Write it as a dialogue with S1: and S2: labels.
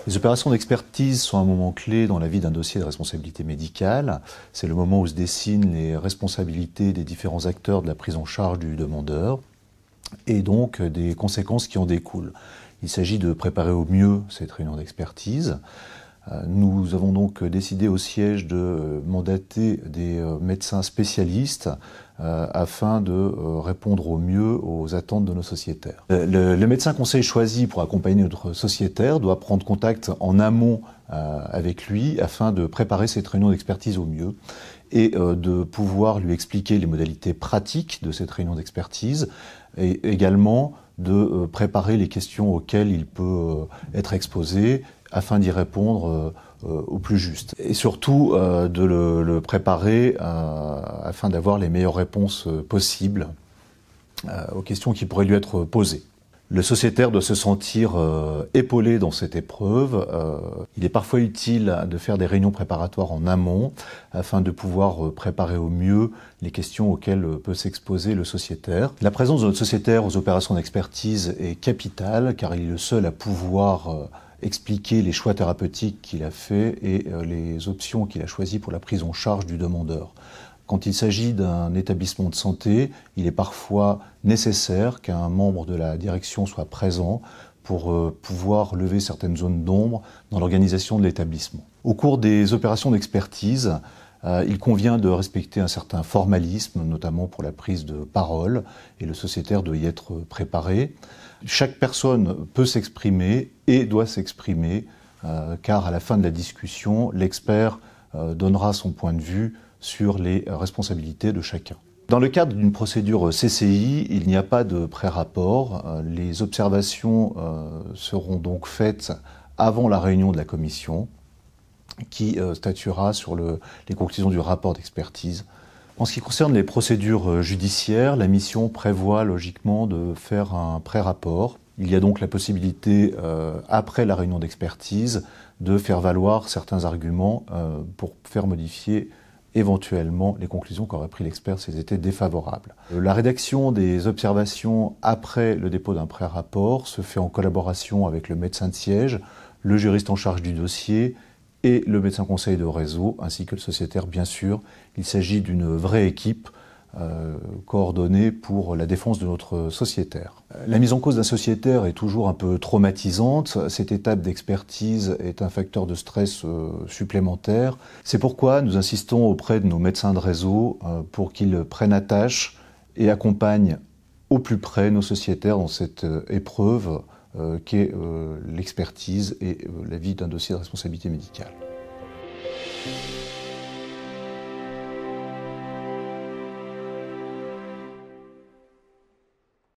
S1: Les opérations d'expertise sont un moment clé dans la vie d'un dossier de responsabilité médicale. C'est le moment où se dessinent les responsabilités des différents acteurs de la prise en charge du demandeur et donc des conséquences qui en découlent. Il s'agit de préparer au mieux cette réunion d'expertise. Nous avons donc décidé au siège de mandater des médecins spécialistes afin de répondre au mieux aux attentes de nos sociétaires. Le médecin conseil choisi pour accompagner notre sociétaire doit prendre contact en amont avec lui afin de préparer cette réunion d'expertise au mieux et de pouvoir lui expliquer les modalités pratiques de cette réunion d'expertise et également de préparer les questions auxquelles il peut être exposé afin d'y répondre au plus juste. Et surtout de le préparer afin d'avoir les meilleures réponses possibles aux questions qui pourraient lui être posées. Le sociétaire doit se sentir épaulé dans cette épreuve. Il est parfois utile de faire des réunions préparatoires en amont afin de pouvoir préparer au mieux les questions auxquelles peut s'exposer le sociétaire. La présence de notre sociétaire aux opérations d'expertise est capitale car il est le seul à pouvoir expliquer les choix thérapeutiques qu'il a faits et les options qu'il a choisies pour la prise en charge du demandeur. Quand il s'agit d'un établissement de santé, il est parfois nécessaire qu'un membre de la direction soit présent pour pouvoir lever certaines zones d'ombre dans l'organisation de l'établissement. Au cours des opérations d'expertise, il convient de respecter un certain formalisme, notamment pour la prise de parole, et le sociétaire doit y être préparé. Chaque personne peut s'exprimer et doit s'exprimer, car à la fin de la discussion, l'expert donnera son point de vue sur les responsabilités de chacun. Dans le cadre d'une procédure CCI, il n'y a pas de pré-rapport. Les observations seront donc faites avant la réunion de la commission qui statuera sur les conclusions du rapport d'expertise. En ce qui concerne les procédures judiciaires, la mission prévoit logiquement de faire un pré-rapport. Il y a donc la possibilité, après la réunion d'expertise, de faire valoir certains arguments pour faire modifier éventuellement les conclusions qu'aurait pris l'expert si elles étaient défavorables. La rédaction des observations après le dépôt d'un pré-rapport se fait en collaboration avec le médecin de siège, le juriste en charge du dossier et le médecin conseil de réseau, ainsi que le sociétaire bien sûr. Il s'agit d'une vraie équipe coordonnée pour la défense de notre sociétaire. La mise en cause d'un sociétaire est toujours un peu traumatisante. Cette étape d'expertise est un facteur de stress supplémentaire. C'est pourquoi nous insistons auprès de nos médecins de réseau pour qu'ils prennent attache et accompagnent au plus près nos sociétaires dans cette épreuve qu'est l'expertise et la vie d'un dossier de responsabilité médicale.